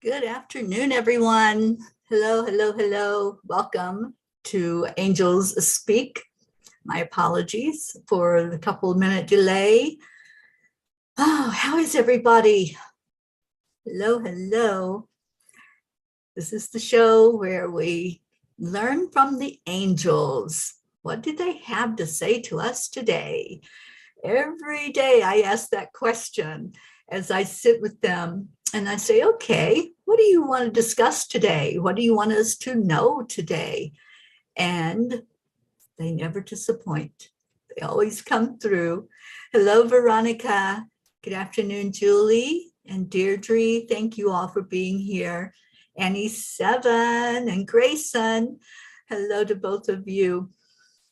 Good afternoon, everyone. Hello, hello, hello. Welcome to Angels Speak. My apologies for the couple-minute delay. Oh, how is everybody? Hello, hello. This is the show where we learn from the angels. What did they have to say to us today? Every day I ask that question as I sit with them and I say, okay, what do you want to discuss today? What do you want us to know today? And they never disappoint. They always come through. Hello, Veronica. Good afternoon, Julie and Deirdre. Thank you all for being here. Annie Seven and Grayson. Hello to both of you.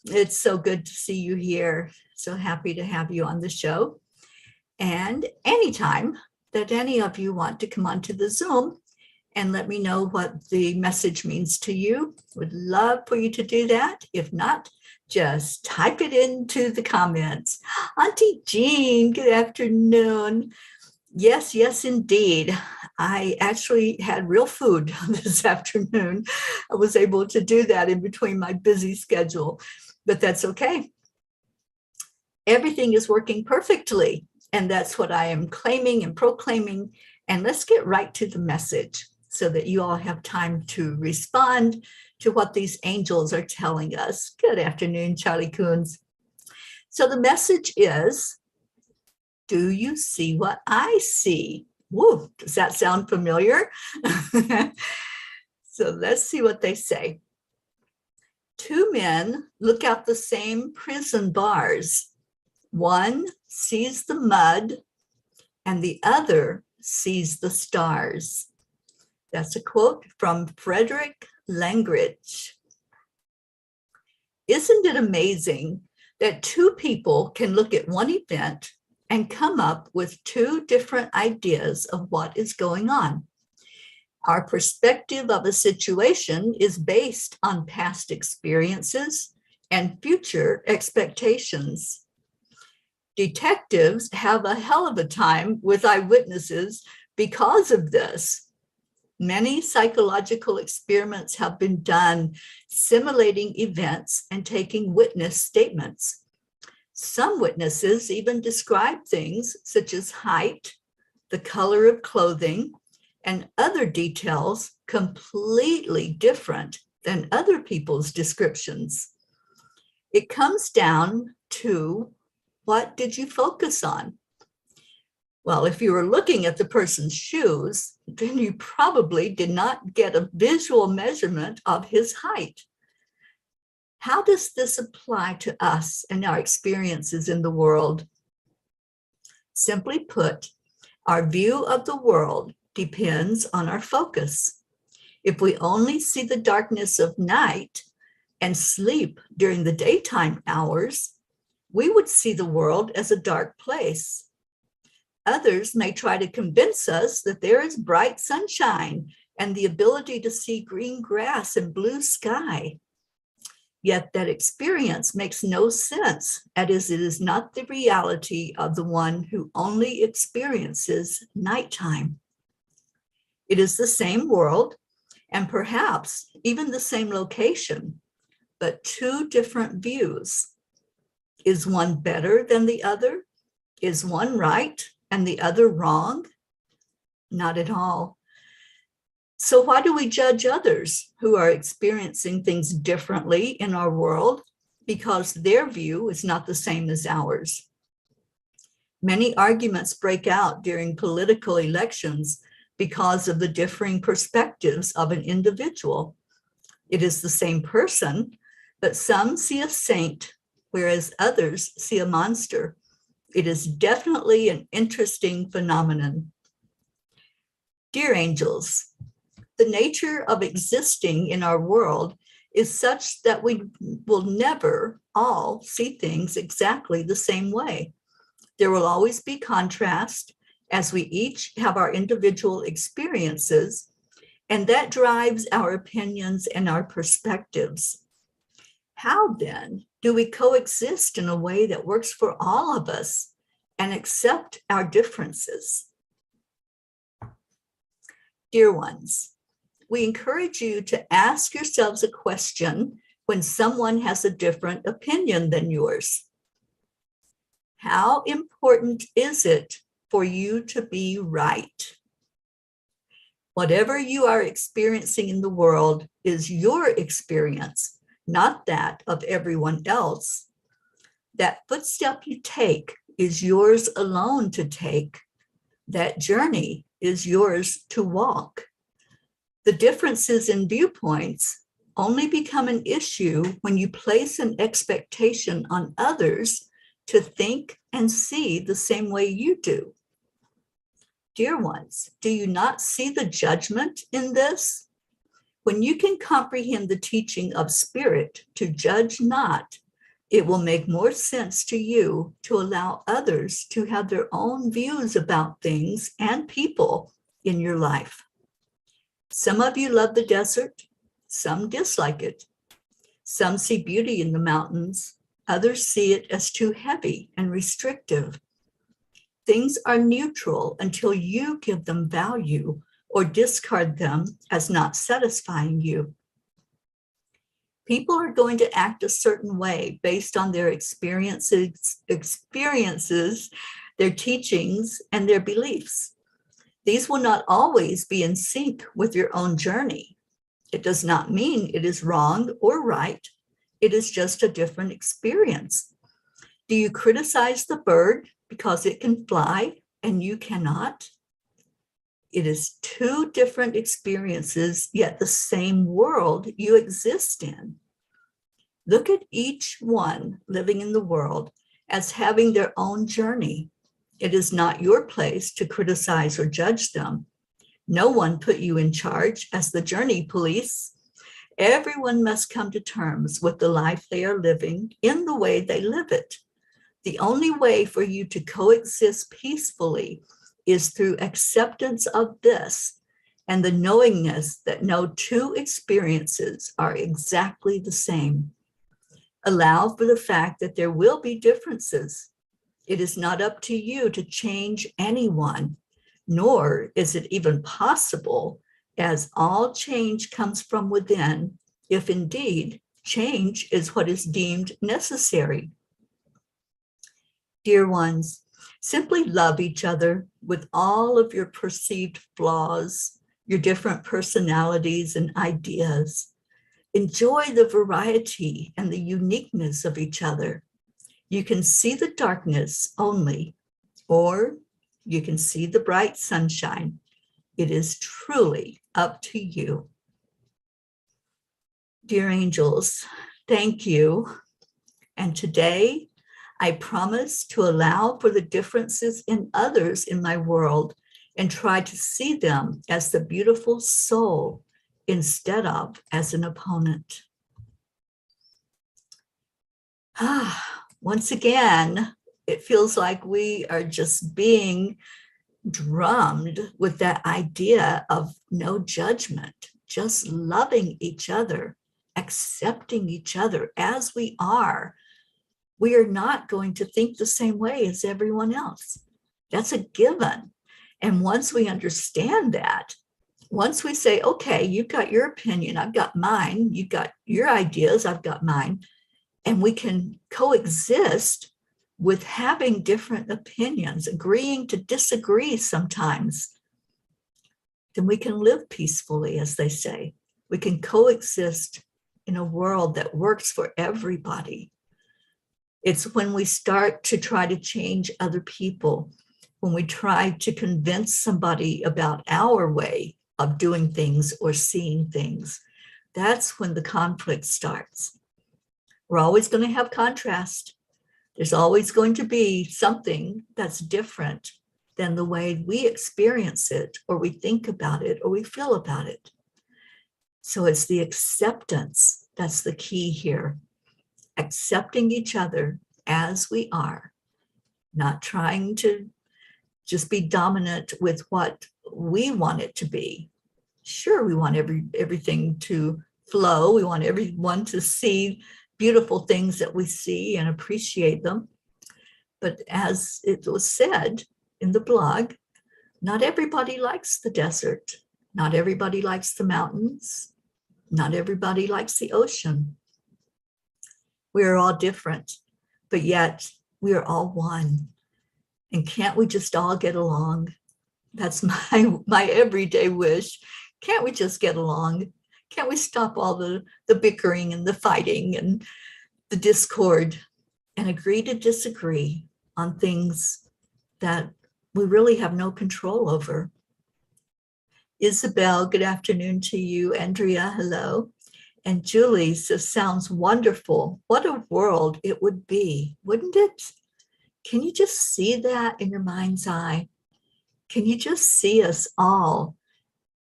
It's so good to see you here. So happy to have you on the show. And anytime that any of you want to come onto the Zoom and let me know what the message means to you, would love for you to do that. If not, just type it into the comments. Auntie Jean, good afternoon. Yes, yes, indeed. I actually had real food this afternoon. I was able to do that in between my busy schedule, but that's okay. Everything is working perfectly, and that's what I am claiming and proclaiming. And let's get right to the message so that you all have time to respond to what these angels are telling us. Good afternoon, Charlie Coons. So the message is, do you see what I see? Woo, does that sound familiar? So let's see what they say. Two men look out the same prison bars. One sees the mud and the other sees the stars. That's a quote from Frederick Langridge. Isn't it amazing that two people can look at one event and come up with two different ideas of what is going on? Our perspective of a situation is based on past experiences and future expectations. Detectives have a hell of a time with eyewitnesses because of this. Many psychological experiments have been done simulating events and taking witness statements. Some witnesses even describe things such as height, the color of clothing, and other details completely different than other people's descriptions. It comes down to, what did you focus on? Well, if you were looking at the person's shoes, then you probably did not get a visual measurement of his height. How does this apply to us and our experiences in the world? Simply put, our view of the world depends on our focus. If we only see the darkness of night and sleep during the daytime hours, we would see the world as a dark place. Others may try to convince us that there is bright sunshine and the ability to see green grass and blue sky. Yet that experience makes no sense, as it is not the reality of the one who only experiences nighttime. It is the same world and perhaps even the same location, but two different views. Is one better than the other? Is one right and the other wrong? Not at all. So why do we judge others who are experiencing things differently in our world? Because their view is not the same as ours. Many arguments break out during political elections because of the differing perspectives of an individual. It is the same person, but some see a saint, whereas others see a monster. It is definitely an interesting phenomenon. Dear angels, the nature of existing in our world is such that we will never all see things exactly the same way. There will always be contrast, as we each have our individual experiences, and that drives our opinions and our perspectives. How then do we coexist in a way that works for all of us and accept our differences? Dear ones, we encourage you to ask yourselves a question when someone has a different opinion than yours. How important is it for you to be right? Whatever you are experiencing in the world is your experience, not that of everyone else. That footstep you take is yours alone to take. That journey is yours to walk. The differences in viewpoints only become an issue when you place an expectation on others to think and see the same way you do. Dear ones, do you not see the judgment in this? When you can comprehend the teaching of Spirit to judge not, it will make more sense to you to allow others to have their own views about things and people in your life. Some of you love the desert, some dislike it. Some see beauty in the mountains, others see it as too heavy and restrictive. Things are neutral until you give them value or discard them as not satisfying you. People are going to act a certain way based on their experiences, their teachings, and their beliefs. These will not always be in sync with your own journey. It does not mean it is wrong or right. It is just a different experience. Do you criticize the bird because it can fly and you cannot? It is two different experiences, yet the same world you exist in. Look at each one living in the world as having their own journey. It is not your place to criticize or judge them. No one put you in charge as the journey police. Everyone must come to terms with the life they are living in the way they live it. The only way for you to coexist peacefully is through acceptance of this and the knowingness that no two experiences are exactly the same. Allow for the fact that there will be differences. It is not up to you to change anyone, nor is it even possible, as all change comes from within, if indeed change is what is deemed necessary. Dear ones, simply love each other with all of your perceived flaws, your different personalities and ideas. Enjoy the variety and the uniqueness of each other. You can see the darkness only, or you can see the bright sunshine. It is truly up to you. Dear angels, thank you. And today, I promise to allow for the differences in others in my world and try to see them as the beautiful soul instead of as an opponent. Once again, it feels like we are just being drummed with that idea of no judgment, just loving each other, accepting each other as we are. We are not going to think the same way as everyone else. That's a given. And once we understand that, once we say, okay, you've got your opinion, I've got mine, you've got your ideas, I've got mine, and we can coexist with having different opinions, agreeing to disagree sometimes, then we can live peacefully, as they say. We can coexist in a world that works for everybody. It's when we start to try to change other people, when we try to convince somebody about our way of doing things or seeing things, that's when the conflict starts. We're always going to have contrast. There's always going to be something that's different than the way we experience it, or we think about it, or we feel about it. So it's the acceptance that's the key here. Accepting each other as we are, not trying to just be dominant with what we want it to be. Sure, we want everything to flow. We want everyone to see beautiful things that we see and appreciate them. But as it was said in the blog, not everybody likes the desert. Not everybody likes the mountains. Not everybody likes the ocean. We are all different, but yet we are all one. And can't we just all get along? That's my everyday wish. Can't we just get along? Can't we stop all the bickering and the fighting and the discord and agree to disagree on things that we really have no control over? Isabel, good afternoon to you. Andrea, hello. And Julie says, sounds wonderful. What a world it would be, wouldn't it? Can you just see that in your mind's eye? Can you just see us all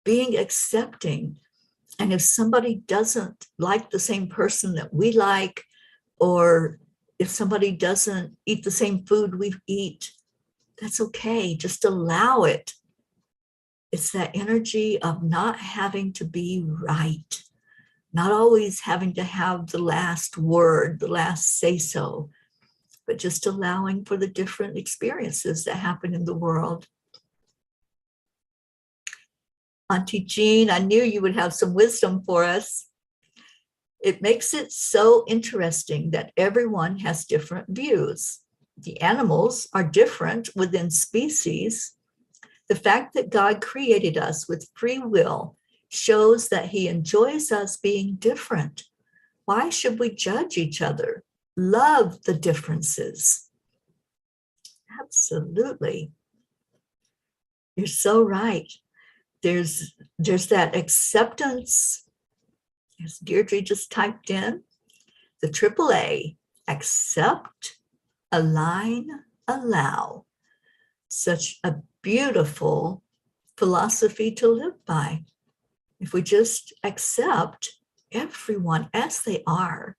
being accepting? And if somebody doesn't like the same person that we like, or if somebody doesn't eat the same food we eat, that's okay. Just allow it. It's that energy of not having to be right, not always having to have the last word, the last say-so, but just allowing for the different experiences that happen in the world. Auntie Jean, I knew you would have some wisdom for us. It makes it so interesting that everyone has different views. The animals are different within species. The fact that God created us with free will shows that he enjoys us being different. Why should we judge each other? Love the differences. Absolutely. You're so right. There's that acceptance, as Deirdre just typed in, the AAA, accept, align, allow. Such a beautiful philosophy to live by. If we just accept everyone as they are,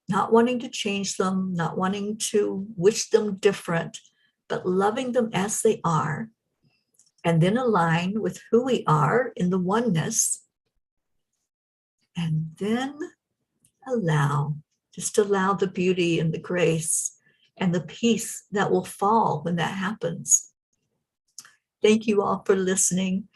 not wanting to change them, not wanting to wish them different, but loving them as they are, and then align with who we are in the oneness, and then just allow the beauty and the grace and the peace that will fall when that happens. Thank you all for listening.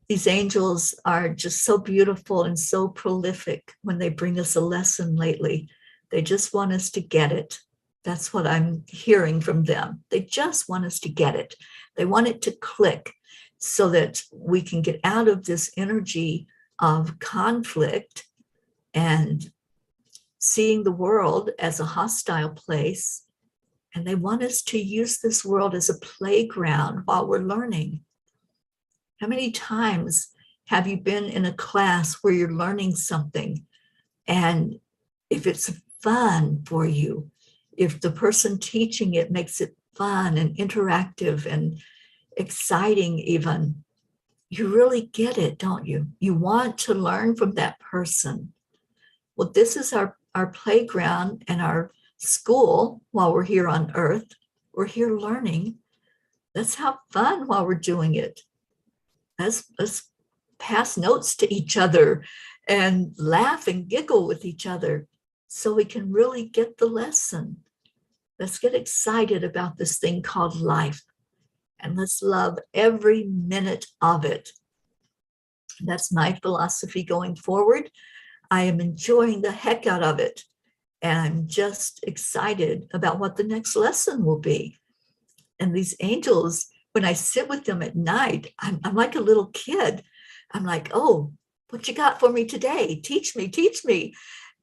These angels are just so beautiful and so prolific when they bring us a lesson lately. They just want us to get it. That's what I'm hearing from them. They just want us to get it. They want it to click so that we can get out of this energy of conflict and seeing the world as a hostile place. And they want us to use this world as a playground while we're learning. How many times have you been in a class where you're learning something, and if it's fun for you, if the person teaching it makes it fun and interactive and exciting even, you really get it, don't you? You want to learn from that person. Well, this is our playground and our school while we're here on earth. We're here learning. Let's have fun while we're doing it. Let's pass notes to each other and laugh and giggle with each other so we can really get the lesson. Let's get excited about this thing called life, and let's love every minute of it. That's my philosophy going forward. I am enjoying the heck out of it, and I'm just excited about what the next lesson will be. And these angels, when I sit with them at night, I'm like a little kid. I'm like, oh, what you got for me today? Teach me, teach me.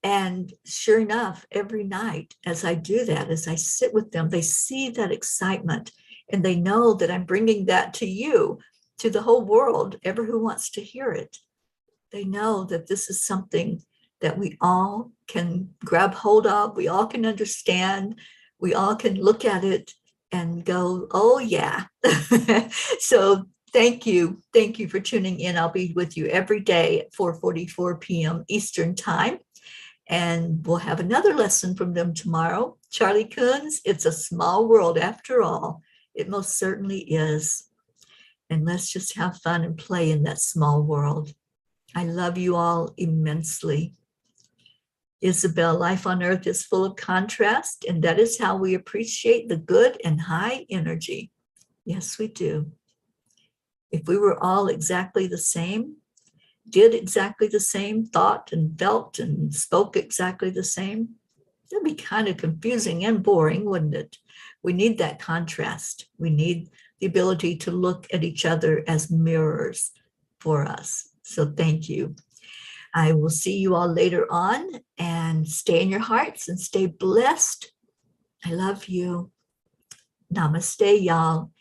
And sure enough, every night as I do that, as I sit with them, they see that excitement, and they know that I'm bringing that to you, to the whole world, ever who wants to hear it. They know that this is something that we all can grab hold of, we all can understand, we all can look at it and go, oh yeah. So thank you for tuning in. I'll be with you every day at 4:44 p.m. Eastern time, and we'll have another lesson from them tomorrow. Charlie Coons, it's a small world after all. It most certainly is. And let's just have fun and play in that small world. I love you all immensely. Isabel, life on earth is full of contrast, and that is how we appreciate the good and high energy. Yes, we do. If we were all exactly the same, did exactly the same, thought and felt and spoke exactly the same, that'd be kind of confusing and boring, wouldn't it? We need that contrast. We need the ability to look at each other as mirrors for us. So thank you. I will see you all later on, and stay in your hearts and stay blessed. I love you. Namaste, y'all.